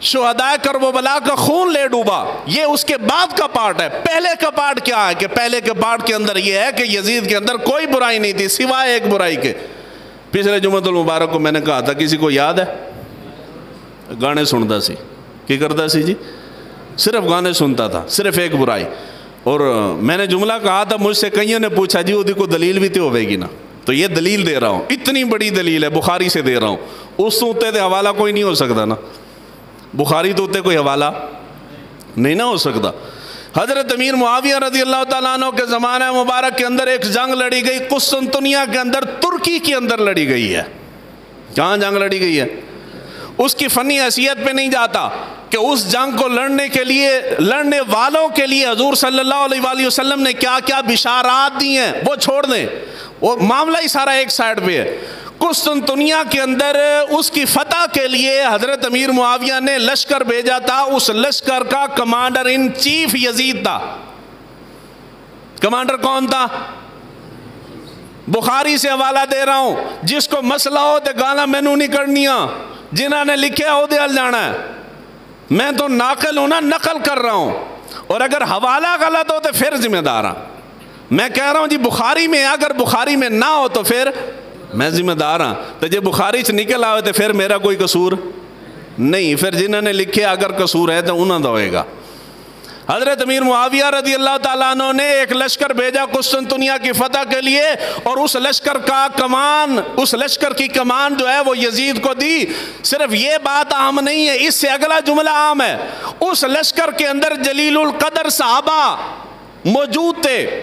شہدائے کرب و بلا کا خون لے ڈوبا، یہ اس کے بعد کا پارٹ ہے۔ پہلے کا پارٹ کیا ہے کہ پہلے کے پارٹ کے اندر یہ ہے کہ یزید کے اندر کوئی برائی نہیں تھی سوائے ایک برائی کے۔ پچھلے جمعۃ المبارک کو میں نے کہا تھا، کسی کو یاد ہے؟ گانے سنتا سی، کی کرتا سی جی؟ صرف گانے سنتا تھا، صرف ایک برائی۔ اور میں نے جملہ کہا تھا، مجھ سے کئیوں نے پوچھا جی وہ کو دلیل بھی تو ہوئے گی نا، تو یہ دلیل دے رہا ہوں، اتنی بڑی دلیل ہے، بخاری سے دے رہا ہوں۔ اس سوتے تھے حوالہ کوئی نہیں ہو سکتا نا، بخاری تو ہوتے کوئی حوالہ نہیں نہ ہو سکتا۔ حضرت امیر معاویہ رضی اللہ تعالیٰ عنہ کے زمانہ مبارک کے اندر ایک جنگ لڑی گئی قسطنطنیہ کے اندر، ترکی کے اندر لڑی گئی ہے۔ کہاں جنگ لڑی گئی ہے؟ اس کی فنی حیثیت پہ نہیں جاتا کہ اس جنگ کو لڑنے والوں کے لیے حضور صلی اللہ علیہ وآلہ وسلم نے کیا کیا بشارات دی ہیں، وہ چھوڑ دیں، وہ معاملہ ہی سارا ایک سائڈ پہ ہے۔ قسطنطنیہ کے اندر اس کی فتح کے لیے حضرت امیر معاویہ نے لشکر بھیجا تھا، اس لشکر کا کمانڈر ان چیف یزید تھا۔ کمانڈر کون تھا؟ بخاری سے حوالہ دے رہا ہوں، جس کو مسئلہ ہو تو گانا مینوں نہیں کرنیاں، جنہوں نے لکھے ہو دے جانا ہے، میں تو ناقل ہوں نا، نقل کر رہا ہوں، اور اگر حوالہ غلط ہو تو پھر ذمہ دار ہوں۔ میں کہہ رہا ہوں جی بخاری میں، اگر بخاری میں نہ ہو تو پھر میں ذمہ دار ہاں، تو جب بخاری سے نکل آئے تو پھر میرا کوئی قصور نہیں، پھر جنہوں نے لکھے اگر قصور ہے تو انہوں دا ہوئے گا۔ حضرت امیر معاویہ رضی اللہ تعالیٰ عنہ نے ایک لشکر بھیجا قسطنطنیہ کی فتح کے لیے، اور اس لشکر کی کمان جو ہے وہ یزید کو دی۔ صرف یہ بات عام نہیں ہے، اس سے اگلا جملہ عام ہے۔ اس لشکر کے اندر جلیل القدر صحابہ موجود تھے،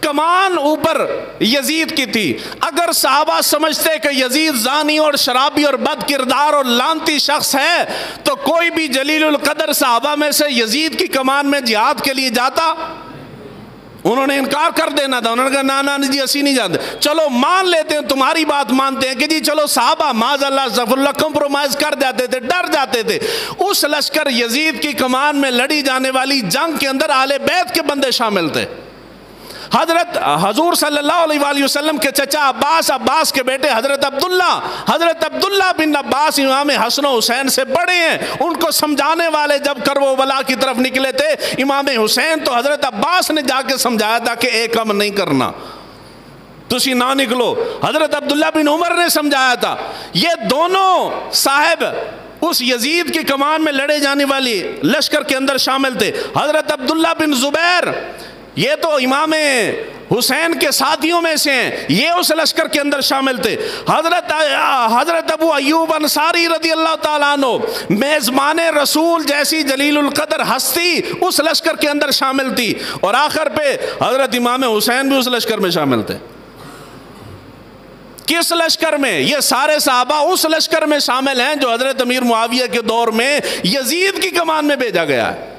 کمان اوپر یزید کی تھی۔ اگر صحابہ سمجھتے کہ یزید زانی اور شرابی اور بد کردار اور لعنتی شخص ہے تو کوئی بھی جلیل القدر صحابہ میں سے یزید کی کمان میں جہاد کے لیے جاتا؟ انہوں نے انکار کر دینا تھا، انہوں نے کہا نا جی اسی نہیں جانتے، چلو مان لیتے ہیں، تمہاری بات مانتے ہیں کہ جی چلو صحابہ معاذ اللہ ظفر اللہ کمپرومائز کر جاتے تھے، ڈر جاتے تھے۔ اس لشکر یزید کی کمان میں لڑی جانے والی جنگ کے اندر اہل بیت کے بندے شامل تھے۔ حضور صلی اللہ علیہ وآلہ وسلم کے چچا عباس کے بیٹے حضرت عبداللہ بن عباس امام حسن و حسین سے بڑے ہیں، ان کو سمجھانے والے جب کرب و بلا کی طرف نکلے تھے امام حسین، تو حضرت عباس نے جا کے سمجھایا تھا کہ ایک کم نہیں کرنا، تسی نہ نکلو. حضرت عبداللہ بن عمر نے سمجھایا تھا. یہ دونوں صاحب اس یزید کی کمان میں لڑے جانے والی لشکر کے اندر شامل تھے. حضرت عبداللہ بن زبیر یہ تو امام حسین کے ساتھیوں میں سے ہیں, یہ اس لشکر کے اندر شامل تھے. حضرت ابو ایوب انصاری رضی اللہ تعالیٰ عنہ میزبان رسول جیسی جلیل القدر ہستی اس لشکر کے اندر شامل تھی. اور آخر پہ حضرت امام حسین بھی اس لشکر میں شامل تھے. کس لشکر میں؟ یہ سارے صحابہ اس لشکر میں شامل ہیں جو حضرت امیر معاویہ کے دور میں یزید کی کمان میں بھیجا گیا ہے.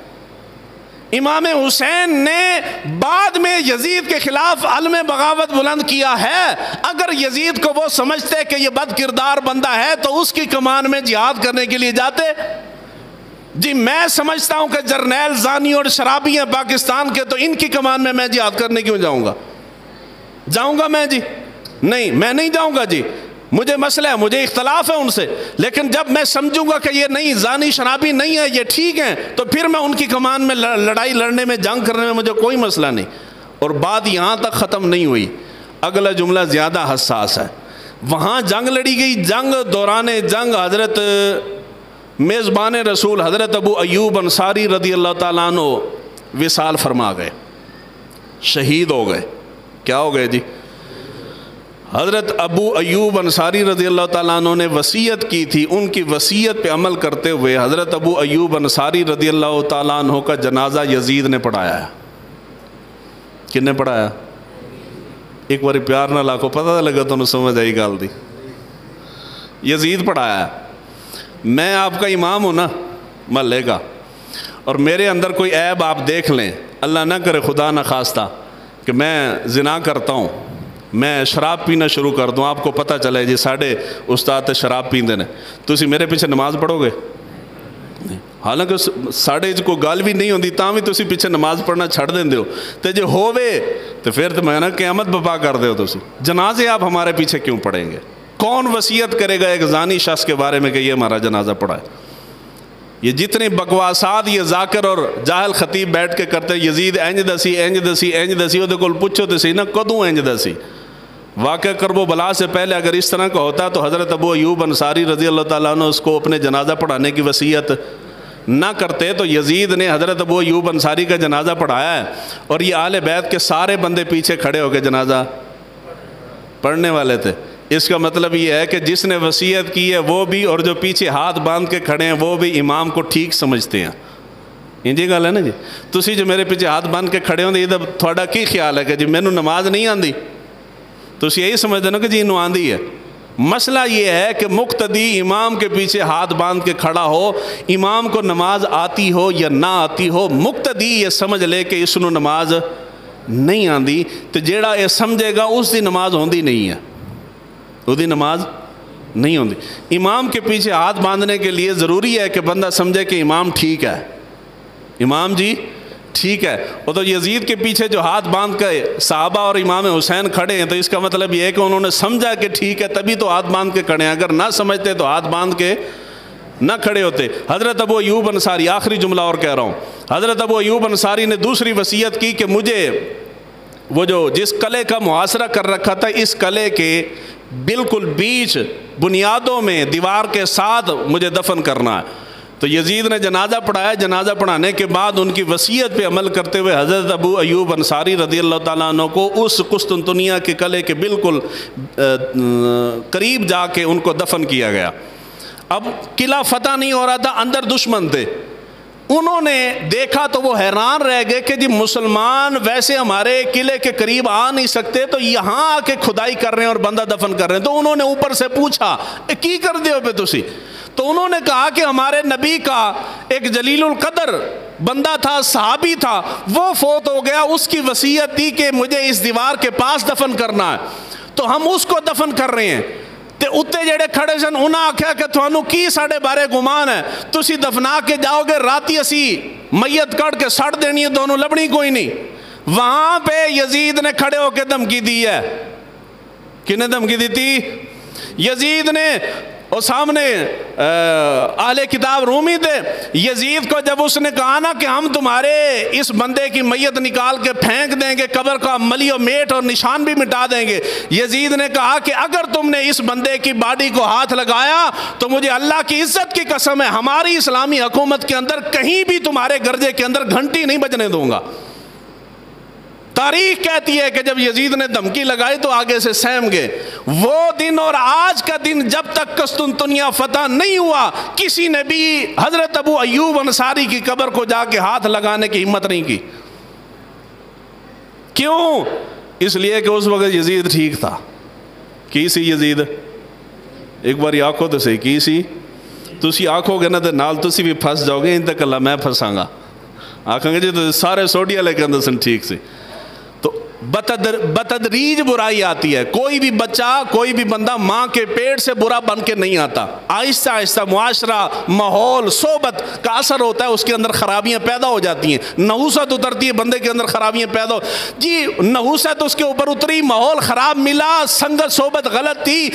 امام حسین نے بعد میں یزید کے خلاف علم بغاوت بلند کیا ہے. اگر یزید کو وہ سمجھتے کہ یہ بد کردار بندہ ہے تو اس کی کمان میں جہاد کرنے کے لیے جاتے؟ جی میں سمجھتا ہوں کہ جرنیل زانی اور شرابی ہیں پاکستان کے, تو ان کی کمان میں جہاد کرنے کیوں جاؤں گا؟ جاؤں گا میں؟ جی نہیں, میں نہیں جاؤں گا. جی مجھے مسئلہ ہے, مجھے اختلاف ہے ان سے, لیکن جب میں سمجھوں گا کہ یہ نہیں, زانی شرابی نہیں ہے, یہ ٹھیک ہیں, تو پھر میں ان کی کمان میں لڑائی لڑنے میں, جنگ کرنے میں مجھے کوئی مسئلہ نہیں. اور بات یہاں تک ختم نہیں ہوئی, اگلا جملہ زیادہ حساس ہے. وہاں جنگ لڑی گئی. جنگ دوران جنگ حضرت میزبان رسول حضرت ابو ایوب انصاری رضی اللہ تعالیٰ عنہ وصال فرما گئے, شہید ہو گئے. کیا ہو گئے جی؟ حضرت ابو ایوب انصاری رضی اللہ تعالیٰ عنہ نے وصیت کی تھی, ان کی وصیت پہ عمل کرتے ہوئے حضرت ابو ایوب انصاری رضی اللہ تعالیٰ عنہ کا جنازہ یزید نے پڑھایا ہے. کن نے پڑھایا؟ ایک باری پیار نہ لاکھو, پتہ لگا تو سمجھ آئی گال دی. یزید پڑھایا ہے. میں آپ کا امام ہوں نا محلے کا, اور میرے اندر کوئی عیب آپ دیکھ لیں, اللہ نہ کرے خدا نہ خواستہ کہ میں زنا کرتا ہوں, میں شراب پینا شروع کر دوں, آپ کو پتہ چلے جی ساڑھے استاد شراب پیندے نے, تو اسی میرے پیچھے نماز پڑھو گے؟ حالانکہ ساڑھے کو گال بھی نہیں ہوندی, تاں بھی تو اسی پیچھے نماز پڑھنا چھڑ دیں دیو. تو جو ہووے تو پھر تو میں نا قیامت بپا کر دیو. تو اسی جنازے آپ ہمارے پیچھے کیوں پڑھیں گے؟ کون وصیت کرے گا ایک زانی شخص کے بارے میں کہ یہ ہمارا جنازہ پڑھائے؟ یہ جتنی بکواسات یہ ذاکر اور جاہل خطیب بیٹھ کے کرتے, یزید اینج دسی اینج دسی اینج دسی, وہ دیکھو پوچھو تو سی نا کدوں اینج دسی. واقعہ کرب و بلا سے پہلے اگر اس طرح کا ہوتا تو حضرت ابو ایوب انصاری رضی اللہ تعالیٰ عنہ اس کو اپنے جنازہ پڑھانے کی وصیت نہ کرتے. تو یزید نے حضرت ابو ایوب انصاری کا جنازہ پڑھایا ہے, اور یہ اہل بیت کے سارے بندے پیچھے کھڑے ہو کے جنازہ پڑھنے والے تھے. اس کا مطلب یہ ہے کہ جس نے وصیت کی ہے وہ بھی, اور جو پیچھے ہاتھ باندھ کے کھڑے ہیں وہ بھی امام کو ٹھیک سمجھتے ہیں. انجی گل ہے نا جی. تسی جو میرے پیچھے ہاتھ باندھ کے کھڑے ہوں یہ تھوڑا کی خیال ہے کہ جی مینوں نماز نہیں آندی؟ تو اسی یہی سمجھ دینا کہ جی انہوں آندھی ہے. مسئلہ یہ ہے کہ مقتدی امام کے پیچھے ہاتھ باندھ کے کھڑا ہو, امام کو نماز آتی ہو یا نہ آتی ہو, مقتدی یہ سمجھ لے کہ اس نو نماز نہیں آندی, تو جیڑا یہ سمجھے گا اس دی نماز ہوندی نہیں ہے, اس دی نماز نہیں ہوندی. امام کے پیچھے ہاتھ باندھنے کے لیے ضروری ہے کہ بندہ سمجھے کہ امام ٹھیک ہے, امام جی ٹھیک ہے. وہ تو یزید کے پیچھے جو ہاتھ باندھ کے صحابہ اور امام حسین کھڑے ہیں, تو اس کا مطلب یہ ہے کہ انہوں نے سمجھا کہ ٹھیک ہے تبھی تو ہاتھ باندھ کے کھڑے ہیں, اگر نہ سمجھتے تو ہاتھ باندھ کے نہ کھڑے ہوتے. حضرت ابو ایوب انصاری, آخری جملہ اور کہہ رہا ہوں, حضرت ابو ایوب انصاری نے دوسری وصیت کی کہ مجھے وہ جو جس قلعے کا محاصرہ کر رکھا تھا, اس قلعے کے بالکل بیچ بنیادوں میں دیوار کے ساتھ مجھے دفن کرنا ہے. تو یزید نے جنازہ پڑھایا. جنازہ پڑھانے کے بعد ان کی وصیت پہ عمل کرتے ہوئے حضرت ابو ایوب انصاری رضی اللہ تعالیٰ عنہ کو اس قسطنطنیہ کے قلعے کے بالکل قریب جا کے ان کو دفن کیا گیا. اب قلعہ فتح نہیں ہو رہا تھا, اندر دشمن تھے. انہوں نے دیکھا تو وہ حیران رہ گئے کہ جی مسلمان ویسے ہمارے قلعے کے قریب آ نہیں سکتے, تو یہاں آ کے کھدائی کر رہے ہیں اور بندہ دفن کر رہے ہیں. تو انہوں نے اوپر سے پوچھا کی کر دیو پہ تسی؟ تو انہوں نے کہا کہ ہمارے نبی کا ایک جلیل القدر بندہ تھا, صحابی تھا, وہ فوت ہو گیا, اس کی وصیت تھی کہ مجھے اس دیوار کے پاس دفن کرنا ہے, تو ہم اس کو دفن کر رہے ہیں. تے اتے جڑے کھڑے سن انہاں آکھیا کہ تھانوں کی ساڑے بارے گمان ہے, تسی دفنا کے جاؤ گے, راتی اسی میت کڑ کے سڑ دینی ہے, دونوں لبنی کوئی نہیں. وہاں پہ یزید نے کھڑے ہو کے دھمکی دی ہے. کنے دھمکی دی تھی؟ یزید نے اور سامنے اہل کتاب رومی تھے. یزید کو جب اس نے کہا نا کہ ہم تمہارے اس بندے کی میت نکال کے پھینک دیں گے, قبر کا ملی و میٹ اور نشان بھی مٹا دیں گے, یزید نے کہا کہ اگر تم نے اس بندے کی باڈی کو ہاتھ لگایا تو مجھے اللہ کی عزت کی قسم ہے ہماری اسلامی حکومت کے اندر کہیں بھی تمہارے گرجے کے اندر گھنٹی نہیں بجنے دوں گا. تاریخ کہتی ہے کہ جب یزید نے دھمکی لگائی تو آگے سے سہم گئے. وہ دن اور آج کا دن جب تک قسطنطنیہ فتح نہیں ہوا کسی نے بھی حضرت ابو ایوب انصاری کی قبر کو جا کے ہاتھ لگانے کی ہمت نہیں کی. کیوں؟ اس لیے کہ اس وقت یزید ٹھیک تھا. کی سی یزید؟ ایک بار آنکھوں تو صحیح کی سی. تسی آنکھو گے نا تو نال تسی بھی پھنس جاؤ گے, ان تک اللہ میں پھنساں گا. آنکھیں گے جی تو سارے سوڈیا لے کے اندر سن ٹھیک سے. تو بتدریج برائی آتی ہے. کوئی بھی بچہ, کوئی بھی بندہ ماں کے پیٹ سے برا بن کے نہیں آتا. آہستہ آہستہ معاشرہ, ماحول, صحبت کا اثر ہوتا ہے, اس کے اندر خرابیاں پیدا ہو جاتی ہیں. نحوست اترتی ہے بندے کے اندر, خرابیاں پیدا ہو جی نحوست اس کے اوپر اتری, ماحول خراب ملا, سنگت صحبت غلط تھی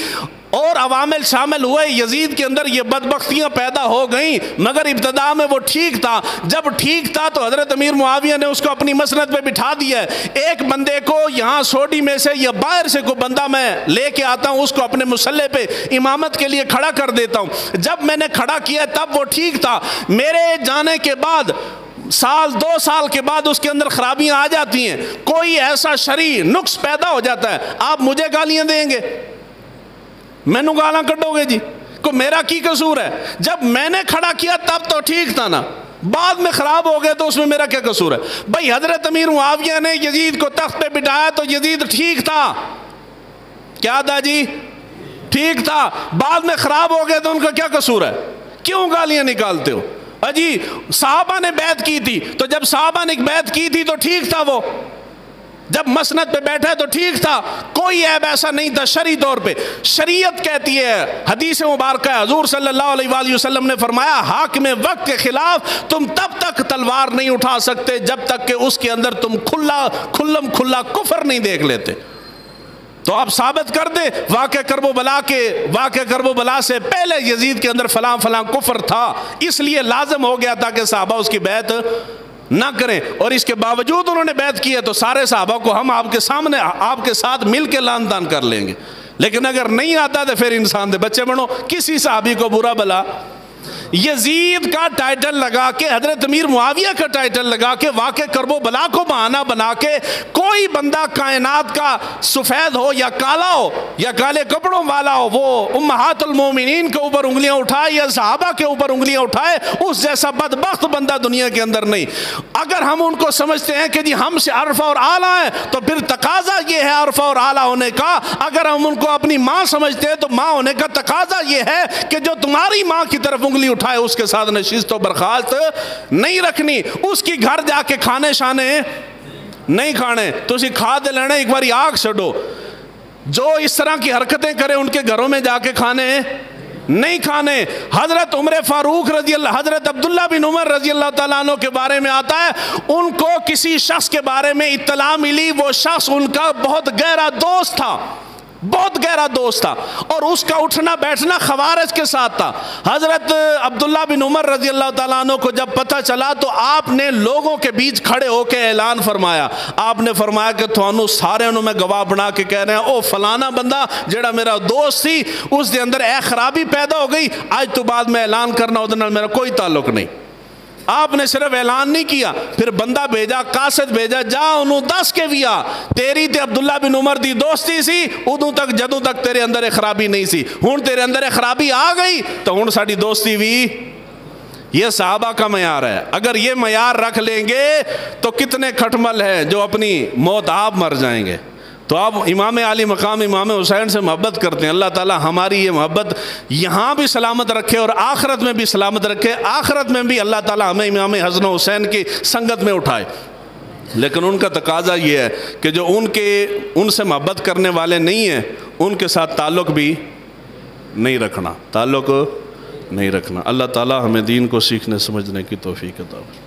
اور عوامل شامل ہوئے, یزید کے اندر یہ بدبختیاں پیدا ہو گئیں. مگر ابتدا میں وہ ٹھیک تھا. جب ٹھیک تھا تو حضرت امیر معاویہ نے اس کو اپنی مسند پہ بٹھا دیا ہے. ایک بندے کو یہاں سوڈی میں سے یا باہر سے کوئی بندہ میں لے کے آتا ہوں, اس کو اپنے مسلح پہ امامت کے لیے کھڑا کر دیتا ہوں. جب میں نے کھڑا کیا تب وہ ٹھیک تھا. میرے جانے کے بعد سال 2 سال کے بعد اس کے اندر خرابیاں آ جاتی ہیں, کوئی ایسا شرعی نقص پیدا ہو جاتا ہے. آپ مجھے گالیاں دیں گے, مینو گالاں کٹو گے جی, کو میرا کی قصور ہے؟ جب میں نے کھڑا کیا تب تو ٹھیک تھا نا, بعد میں خراب ہو گئے تو اس میں میرا کیا قصور ہے؟ بھائی حضرت امیر معاویہ نے یزید کو تخت پہ بٹھایا تو یزید ٹھیک تھا. کیا تھا جی؟ ٹھیک تھا. بعد میں خراب ہو گئے تو ان کا کیا قصور ہے؟ کیوں گالیاں نکالتے ہو؟ اجی صحابہ نے بیعت کی تھی, تو جب صحابہ نے بیعت کی تھی تو ٹھیک تھا. وہ جب مسند پہ بیٹھے تو ٹھیک تھا, کوئی عیب ایسا نہیں تھا شرعی طور پہ. شریعت کہتی ہے, حدیث مبارکہ ہے, حضور صلی اللہ علیہ وآلہ وسلم نے فرمایا حاکم وقت کے خلاف تم تب تک تلوار نہیں اٹھا سکتے جب تک کہ اس کے اندر تم کھلا کفر نہیں دیکھ لیتے. تو آپ ثابت کر دیں واقع کرب و بلا سے پہلے یزید کے اندر فلاں فلاں کفر تھا, اس لیے لازم ہو گیا تھا کہ صحابہ اس کی بیعت نہ کریں. اور اس کے باوجود انہوں نے بیعت کی ہے تو سارے صحابہ کو ہم آپ کے سامنے آپ کے ساتھ مل کے لعن طعن کر لیں گے. لیکن اگر نہیں آتا تو پھر انسان دے بچے بنو. کسی صحابی کو برا بلا یزید کا ٹائٹل لگا کے, حضرت امیر معاویہ کا ٹائٹل لگا کے, واقع کرب و بلا کو بہانہ بنا کے کوئی بندہ کائنات کا سفید ہو یا کالا ہو یا کالے کپڑوں والا ہو, وہ امہات المومنین کے اوپر انگلیاں اٹھائے یا صحابہ کے اوپر انگلیاں اٹھائے, اس جیسا بدبخت بندہ دنیا کے اندر نہیں. اگر ہم ان کو سمجھتے ہیں کہ جی ہم سے عرفہ اور اعلیٰ ہیں تو پھر تقاضا یہ ہے عرفہ اور اعلیٰ ہونے کا. اگر ہم ان کو اپنی ماں سمجھتے ہیں تو ماں ہونے کا تقاضا یہ ہے کہ جو تمہاری ماں کی طرف انگلی اٹھائے اس کے ساتھ نشست و برخاست نہیں رکھنی. اس کی گھر جا کے کھانے شانے نہیں کھانے, تو اسی کھا دے لینے, ایک باری آگ چھڑو. جو اس طرح کی حرکتیں کرے ان کے گھروں میں جا کے کھانے نہیں کھانے. حضرت عمر فاروق رضی اللہ, حضرت عبداللہ بن عمر رضی اللہ تعالیٰ عنہ کے بارے میں آتا ہے, ان کو کسی شخص کے بارے میں اطلاع ملی, وہ شخص ان کا بہت گہرا دوست تھا, بہت گہرا دوست تھا, اور اس کا اٹھنا بیٹھنا خوارج کے ساتھ تھا. حضرت عبداللہ بن عمر رضی اللہ تعالیٰ عنہ کو جب پتہ چلا تو آپ نے لوگوں کے بیچ کھڑے ہو کے اعلان فرمایا. آپ نے فرمایا کہ تھانوں سارے انہوں میں گواہ بنا کے کہہ رہے ہیں, او فلانا بندہ جڑا میرا دوست سی اس دے اندر اے خرابی پیدا ہو گئی, آج تو بعد میں اعلان کرنا ادھر نال میرا کوئی تعلق نہیں. آپ نے صرف اعلان نہیں کیا, پھر بندہ بھیجا, قاصد بھیجا, جا انہوں دس کے بھی آ, تیری تے عبداللہ بن عمر دی دوستی سی ادوں تک جدوں تک تیرے اندر ایک خرابی نہیں سی, ہن تیرے اندر ایک خرابی آ گئی تو ہن ساڈی دوستی بھی. یہ صحابہ کا معیار ہے. اگر یہ معیار رکھ لیں گے تو کتنے کھٹمل ہیں جو اپنی موت آپ مر جائیں گے. تو آپ امام علی مقام امام حسین سے محبت کرتے ہیں, اللہ تعالی ہماری یہ محبت یہاں بھی سلامت رکھے اور آخرت میں بھی سلامت رکھے. آخرت میں بھی اللہ تعالی ہمیں امام حسن حسین کی سنگت میں اٹھائے. لیکن ان کا تقاضا یہ ہے کہ جو ان سے محبت کرنے والے نہیں ہیں ان کے ساتھ تعلق بھی نہیں رکھنا, تعلق نہیں رکھنا. اللہ تعالی ہمیں دین کو سیکھنے سمجھنے کی توفیق عطا فرمائے.